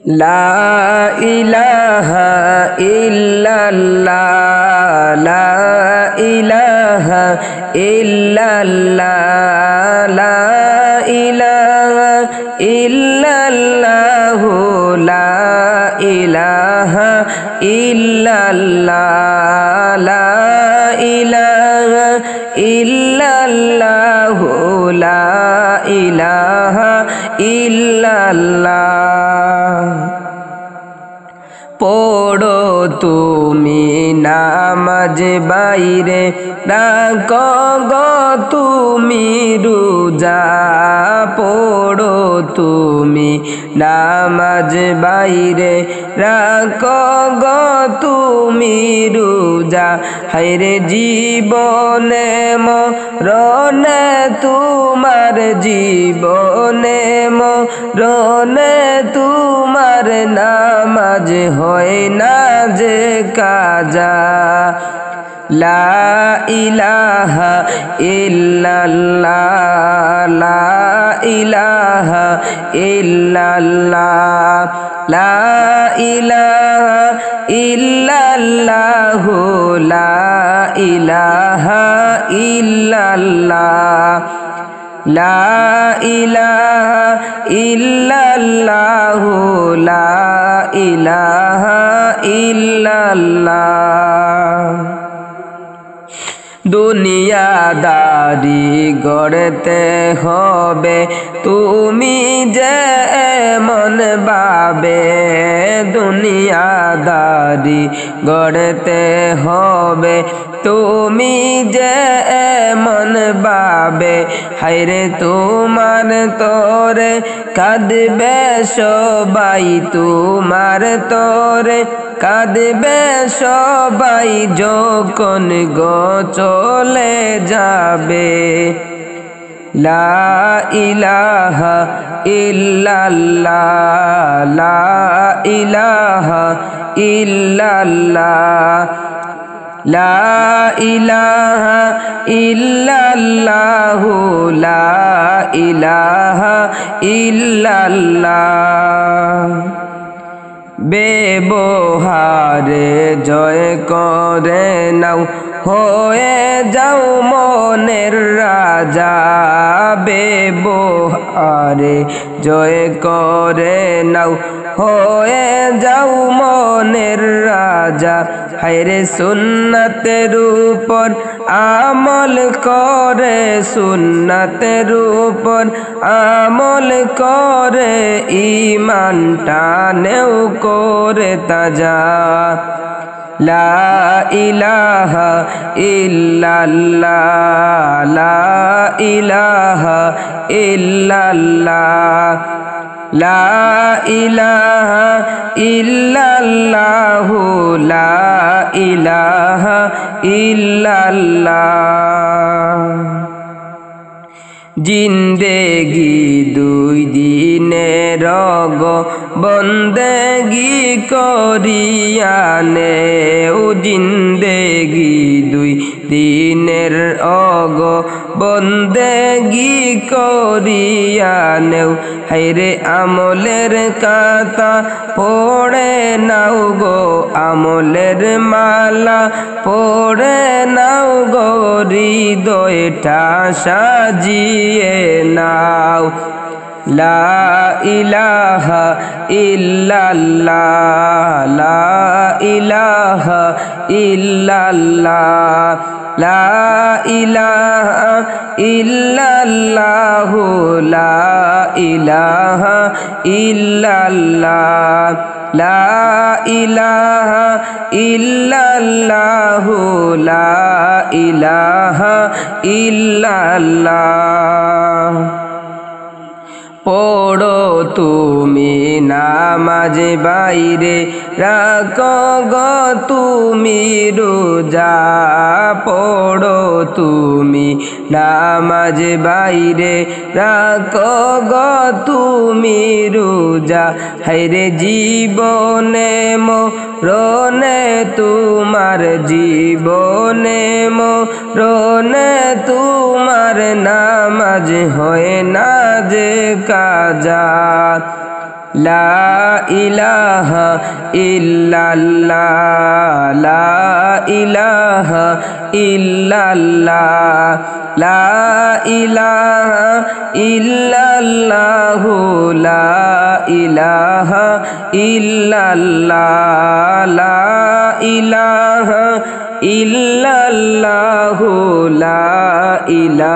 লা ইলাহা ইল্লাল্লাহ লা ইলাহা ইল্লাল্লাহ লা ইলাহা ইল্লাল্লাহ লা ইলাহা ইল্লাল্লাহ লা ইলাহা ইল্লাল্লাহ লা ইলাহা ইল্লাল্লাহ। পড়ো তুমি নামাজ বাইরে রাখো গো তুমি রোজা, পড়ো তুমি নামাজ বাইরে রাখো গো তুমি রোজা। হায়রে জীবনে মরণে তোমার জীবনে মরণে তোমার নামাজ হয় না যে কাজা। লা ইলাহা ইল্লাল্লাহ লা ইলাহা ইল্লাল্লাহ লা ইলাহা ইল্লাল্লাহ লা ইলাহা ইল্লাল্লাহ লা ইলাহা ইল্লাল্লাহ লা ইলাহা ইল্লাল্লাহ। দুনিয়াদারি গড়তে হবে তুমি যেমন ভাবে, দুনিয়াদারি গড়তে হবে তুমি যেমন ভাবে। হায়রে তোমার তোরে কাঁদবে সবাই, তোমার তোরে কাঁদবে সবাই যখন গো চলে যাবে। লা ইলাহা ইল্লাল্লাহ লা ইলাহা ইল্লাল্লাহ লা ইলাহা ইল্লাল্লাহ লা ইলাহা ইল্লাল্লাহ। ব্যবহারে জয় করে নাও হয়ে যাও মনের রাজা, ব্যবহারে জয় করে নাও হয়ে যাও মনের রাজা। হায়রে সুন্নতের উপর আমল করে, সুন্নতের উপর আমল করে ঈমান টানেও করে তাজা। লা ইলাহা ইল্লাল্লাহ লা ইলাহা ইল্লাল্লাহ লা ইলাহা ইল্লাল্লাহ লা ইলাহা ইল্লাল্লাহ। জিন্দেগি দুই দিনের গো বন্দেগি করিয়ানে, ও জিন্দেগি দুই দিনের অগ বন্দেগি করিয়ানেও। হায়রে আমলের কাতা পড়ে নাও গো, আমলের মালা পড়ে নাও গো, হৃদয়টা সাজিয়ে নাও। লা ইলাহা ইল্লাল্লাহ লা ইলাহা ইল্লাল্লাহ লা ইলাহা ইল্লাল্লাহ লা ইলাহা ইল্লাল্লাহ লা ইলাহা ইল্লাল্লাহ লা ইলাহা ইল্লাল্লাহ। পড়ো তুমি নামাজ বাইরে রাখো গো তুমি রোজা, পড়ো তুমি নামাজ বাইরে রাখো গো তুমি রোজা। হায়রে জীবনে মরণে তোমার জীবনে মরণে তোমার নামাজ হয় না যে কাজা। লা ইলাহা ইল্লাল্লাহ লা ইলাহা ইল্লাল্লাহ লা ইলাহা ইল্লাল্লাহু লা ইলাহা ইল্লাল্লাহ লা ইলাহা ইল্লাল্লাহু লা ইলাহা